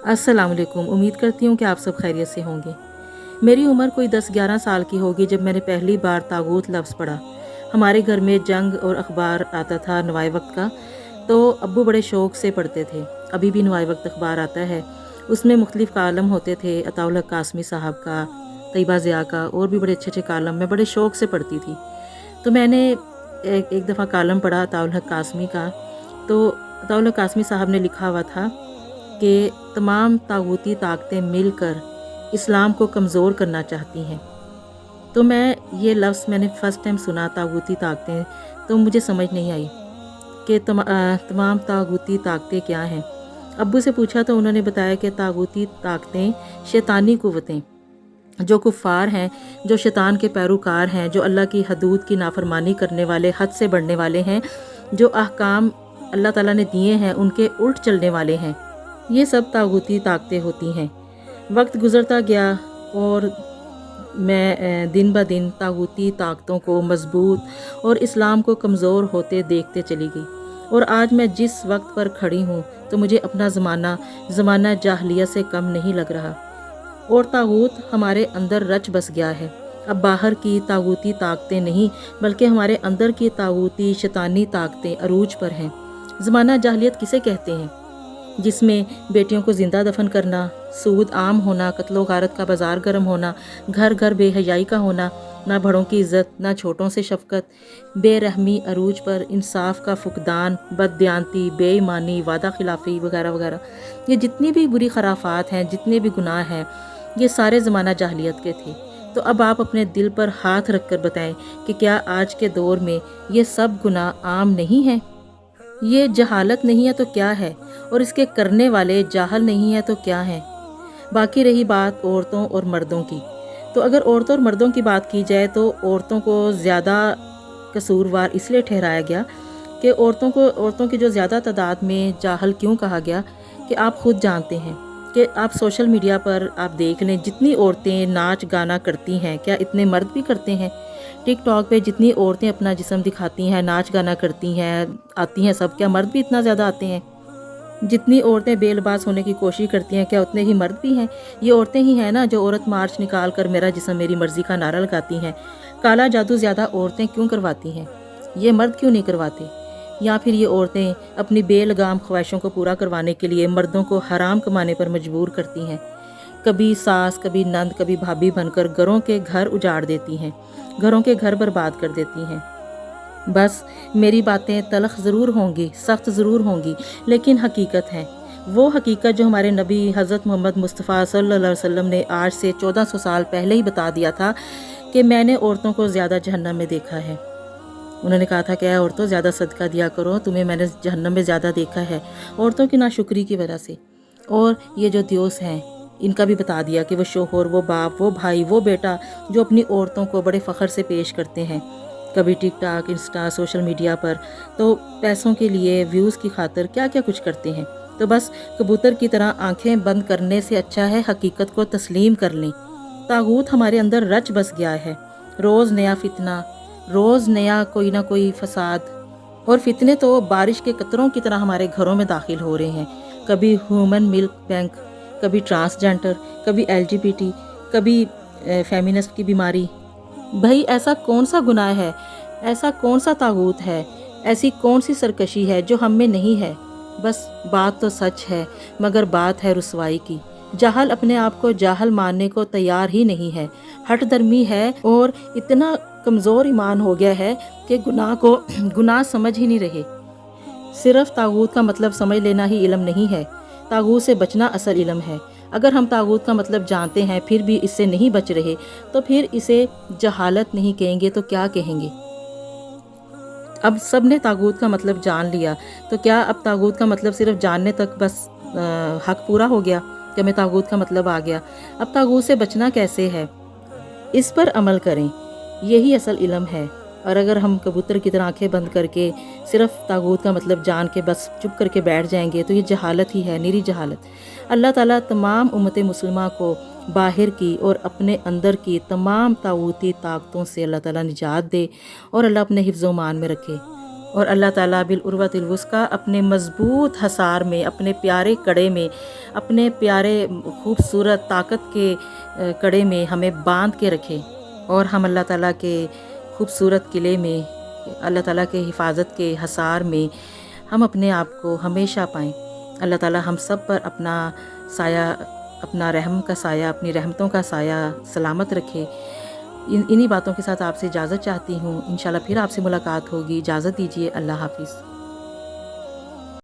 अस्सलाम वालेकुम। उम्मीद करती हूँ कि आप सब खैरियत से होंगे। मेरी उम्र कोई 10-11 साल की होगी जब मैंने पहली बार तागूत लफ्ज़ पढ़ा। हमारे घर में जंग और अखबार आता था नवाए वक्त का, तो अब्बू बड़े शौक़ से पढ़ते थे। अभी भी नवाए वक्त अखबार आता है, उसमें मुख्तलिफ़ कालम होते थे। अताउल हक कासमी साहब का, तैयबा ज़िया का, और भी बड़े अच्छे-अच्छे कालम मैं बड़े शौक़ से पढ़ती थी। तो मैंने एक दफ़ा कालम पढ़ा अताउल हक कासमी का। तो अताउल हक कासमी साहब ने लिखा हुआ था कि तमाम तागूती ताकतें मिलकर इस्लाम को कमज़ोर करना चाहती हैं। तो ये लफ्ज़ मैंने फ़र्स्ट टाइम सुना, तागूती ताकतें, तो मुझे समझ नहीं आई कि तमाम तागूती ताकतें क्या हैं। अब्बू से पूछा तो उन्होंने बताया कि तागूती ताकतें शैतानी कुव्वतें, जो कुफ़ार हैं, जो शैतान के पैरोकार हैं, जो अल्लाह की हदूद की नाफरमानी करने वाले, हद से बढ़ने वाले हैं, जो अहकाम अल्लाह ताला ने दिए हैं उनके उल्ट चलने वाले हैं, ये सब तागूती ताकतें होती हैं। वक्त गुज़रता गया और मैं दिन ब दिन तागूती ताकतों को मजबूत और इस्लाम को कमज़ोर होते देखते चली गई। और आज मैं जिस वक्त पर खड़ी हूँ तो मुझे अपना ज़माना जाहलिया से कम नहीं लग रहा, और तागूत हमारे अंदर रच बस गया है। अब बाहर की तागूती ताकतें नहीं, बल्कि हमारे अंदर की तागूती शैतानी ताकतें अरूज पर हैं। ज़माना जाहलियत किसे कहते हैं? जिसमें बेटियों को ज़िंदा दफन करना, सूद आम होना, कत्लो गारत का बाज़ार गर्म होना, घर घर बेहयाई का होना, ना बड़ों की इज़्ज़त, ना छोटों से शफ़क़त, बेरहमी अरूज पर, इंसाफ का फुकदान, बददियानती, बेईमानी, वादा खिलाफ़ी वगैरह वगैरह। ये जितनी भी बुरी खराफात हैं, जितने भी गुनाह हैं, ये सारे ज़माना जाहलियत के थे। तो अब आप अपने दिल पर हाथ रख कर बताएँ कि क्या आज के दौर में ये सब गुनाह आम नहीं हैं? ये जहालत नहीं है तो क्या है? और इसके करने वाले जाहल नहीं है तो क्या है? बाकी रही बात औरतों और मर्दों की, तो अगर औरतों और मर्दों की बात की जाए तो औरतों को ज़्यादा कसूरवार इसलिए ठहराया गया कि औरतों की जो ज़्यादा तादाद में जाहल क्यों कहा गया, कि आप ख़ुद जानते हैं कि आप सोशल मीडिया पर आप देख लें, जितनी औरतें नाच गाना करती हैं, क्या इतने मर्द भी करते हैं? टिकटॉक पे जितनी औरतें अपना जिस्म दिखाती हैं, नाच गाना करती हैं, आती हैं सब, क्या मर्द भी इतना ज़्यादा आते हैं? जितनी औरतें बेलबास होने की कोशिश करती हैं, क्या उतने ही मर्द भी हैं? ये औरतें ही हैं ना जो औरत मार्च निकाल कर मेरा जिस्म मेरी मर्ज़ी का नारा लगाती हैं। काला जादू ज़्यादा औरतें क्यों करवाती हैं? ये मर्द क्यों नहीं करवाते? या फिर ये औरतें अपनी बेलगाम ख्वाहिशों को पूरा करवाने के लिए मर्दों को हराम कमाने पर मजबूर करती हैं। कभी सास, कभी नंद, कभी भाभी बनकर घरों के घर उजाड़ देती हैं, घरों के घर बर्बाद कर देती हैं। बस मेरी बातें तलख ज़रूर होंगी, सख्त ज़रूर होंगी, लेकिन हकीकत है वो हकीकत जो हमारे नबी हज़रत मोहम्मद मुस्तफ़ा सल्लल्लाहु अलैहि वसल्लम ने आज से 1400 साल पहले ही बता दिया था कि मैंने औरतों को ज़्यादा जहन्नम में देखा है। उन्होंने कहा था कि औरतों ज़्यादा सदका दिया करो, तुम्हें मैंने जहन्नम में ज़्यादा देखा है औरतों की नाशुक्री की वजह से। और ये जो दियोस हैं, इनका भी बता दिया कि वो शोहर, वो बाप, वो भाई, वो बेटा जो अपनी औरतों को बड़े फ़ख्र से पेश करते हैं, कभी टिकटॉक, इंस्टा, सोशल मीडिया पर, तो पैसों के लिए, व्यूज़ की खातिर क्या क्या कुछ करते हैं। तो बस कबूतर की तरह आंखें बंद करने से अच्छा है हकीकत को तस्लीम कर लें। तागूत हमारे अंदर रच बस गया है। रोज़ नया फितना, रोज़ नया कोई ना कोई फसाद, और फितने तो बारिश के कतरों की तरह हमारे घरों में दाखिल हो रहे हैं। कभी ह्यूमन मिल्क बैंक, कभी ट्रांसजेंडर, कभी LGBT, कभी फेमिनिस्ट की बीमारी। भाई ऐसा कौन सा गुनाह है, ऐसा कौन सा तागूत है, ऐसी कौन सी सरकशी है जो हम में नहीं है? बस बात तो सच है, मगर बात है रुसवाई की। जाहल अपने आप को जाहल मानने को तैयार ही नहीं है, हट दर्मी है, और इतना कमज़ोर ईमान हो गया है कि गुनाह को गुनाह समझ ही नहीं रहे। सिर्फ तागूत का मतलब समझ लेना ही इल्म नहीं है, तागूत से बचना असल इल्म है। अगर हम तागूत का मतलब जानते हैं फिर भी इससे नहीं बच रहे, तो फिर इसे जहालत नहीं कहेंगे तो क्या कहेंगे? अब सब ने तागूत का मतलब जान लिया, तो क्या अब तागूत का मतलब सिर्फ जानने तक बस हक पूरा हो गया कि हमें तागूत का मतलब आ गया? अब तागूत से बचना कैसे है? इस पर अमल करें, यही असल इल्म है। और अगर हम कबूतर की तरह आंखें बंद करके सिर्फ तागूत का मतलब जान के बस चुप करके बैठ जाएंगे तो ये जहालत ही है, निरी जहालत। अल्लाह ताला तमाम उम्मत मुस्लिमा को बाहर की और अपने अंदर की तमाम तागूती ताकतों से अल्लाह ताला निजात दे, और अल्लाह अपने हिफ्ज़-ओ-मान में रखे। اور اللہ تعالیٰ بالعروۃ الوثقیٰ اپنے مضبوط حصار میں، اپنے پیارے کڑے میں، اپنے پیارے خوبصورت طاقت کے کڑے میں ہمیں باندھ کے رکھے، اور ہم اللہ تعالیٰ کے خوبصورت قلعے میں، اللہ تعالیٰ کے حفاظت کے حصار میں ہم اپنے آپ کو ہمیشہ پائیں۔ اللہ تعالیٰ ہم سب پر اپنا سایہ، اپنا رحم کا سایہ، اپنی رحمتوں کا سایہ سلامت رکھے۔ انہی باتوں کے ساتھ آپ سے اجازت چاہتی ہوں، انشاءاللہ پھر آپ سے ملاقات ہوگی۔ اجازت دیجیے، اللہ حافظ۔